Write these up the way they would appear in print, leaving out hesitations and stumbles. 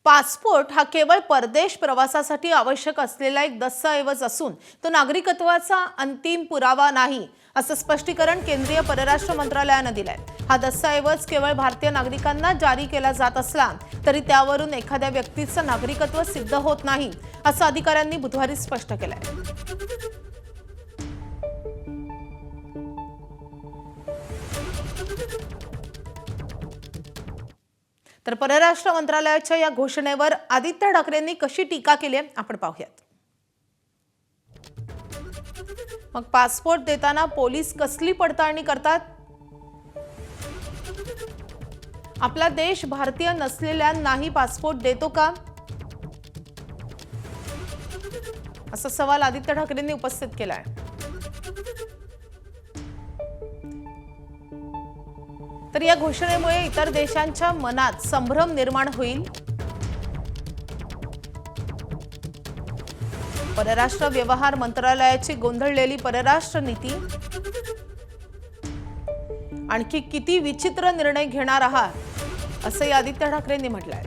Passport हा केवळ परदेश प्रवासासाठी आवश्यक असलेला एक दस्तऐवज असून तो नागरिकत्वाचा अंतिम पुरावा नाही, असं स्पष्टीकरण केंद्रीय परराष्ट्र मंत्रालयाने दिलंय। हा दस्तऐवज केवळ भारतीय नागरिकांना जारी केला जात असला तरी त्यावरून एखाद्या व्यक्तीचं नागरिकत्व सिद्ध होत नाही, असं अधिकाऱ्यांनी बुधवारी स्पष्ट केलंय। तर परराष्ट्र मंत्रालयाच्या या घोषणेवर आदित्य ठाकरेंनी कशी टीका केली आहे आपण पाहूयात। मग पासपोर्ट देताना पोलीस कसली पडताळणी करतात? आपला देश भारतीय नसलेल्यांनाही पासपोर्ट देतो का, असा सवाल आदित्य ठाकरेंनी उपस्थित केलाय। तर या घोषणेमुळे इतर देशांच्या मनात संभ्रम निर्माण होईल। परराष्ट्र व्यवहार मंत्रालयाची गोंधळलेली परराष्ट्र नीती, आणखी किती विचित्र निर्णय घेणार आहात, असंही आदित्य ठाकरेंनी म्हटलंय।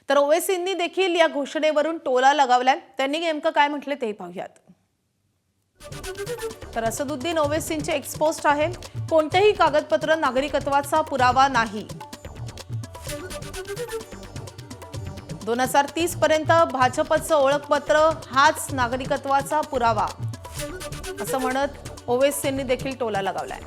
तर ओवैसींनी देखील या घोषणेवरून टोला लगावलाय। त्यांनी नेमकं काय म्हटले ते पाहूयात। तर असदुद्दीन ओवैसींचे एक्सपोस्ट आहे, कोणतेही कागदपत्र नागरिकत्वाचा पुरावा नाही। 2030 पर्यंत भाजपचं ओळखपत्र हाच नागरिकत्वाचा पुरावा, असं म्हणत ओवैसींनी देखील टोला लगावलाय।